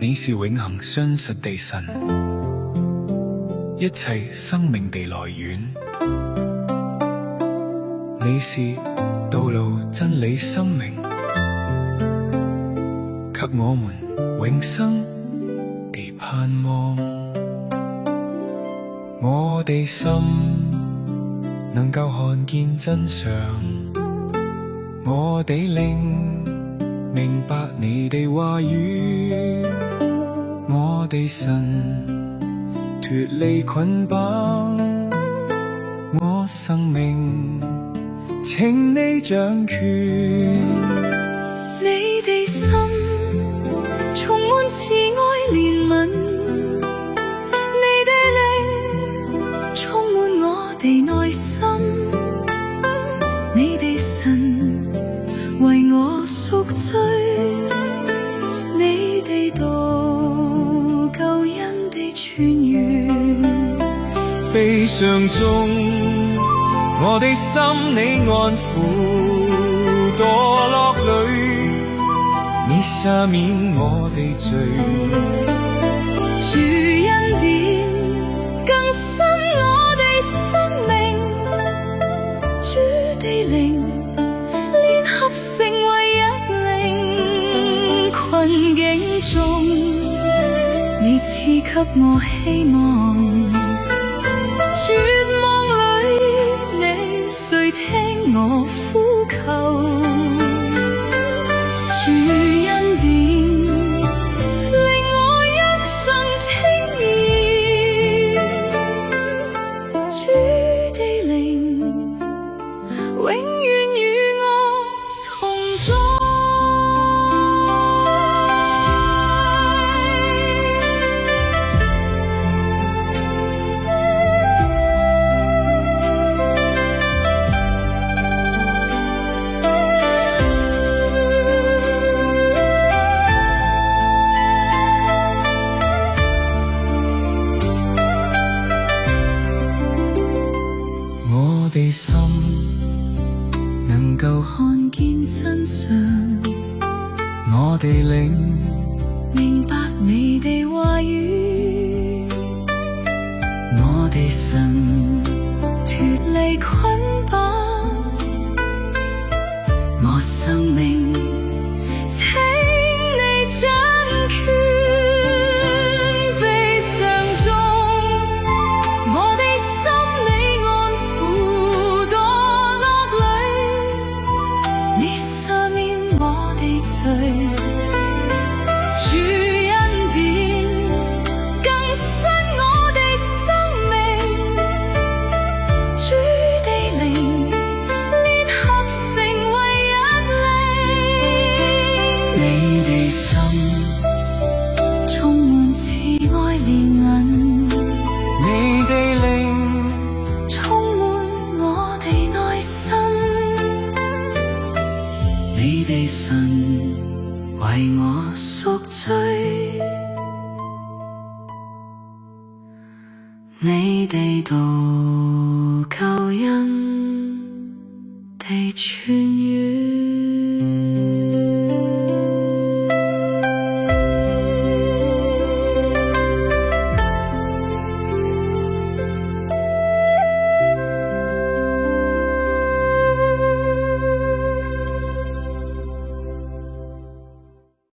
你是永恒真實地神，一切生命地來源。你是道路、真理、生命，給我們永生地盼望。我哋心能夠看見真相，我哋靈明白你哋話語，我哋神脫離捆綁，我生命請你掌權。你哋心充滿慈愛憐憫，你哋靈充滿我哋內心，你哋神為我贖罪，你哋道救恩地傳揚。悲傷中我哋心你安撫，墮落裏你赦免我哋罪，主恩典更新我哋生命，主地靈聯合成為一靈，困境中你賜給我希望，絕望裏你垂聽我呼求，主恩典令我一生稱義，主地靈永遠與我同在。我哋心能夠看見真相，我哋靈明白你哋話語，我哋神脫離捆綁，我生命請你掌權。悲傷中我哋心你安撫，墮落裏你赦免我哋罪，主恩典更新我哋生命，主地靈聯合成為一靈，你哋心充滿慈愛憐憫，你哋靈充滿我哋內心，你哋神為我贖罪，你哋道救恩地傳。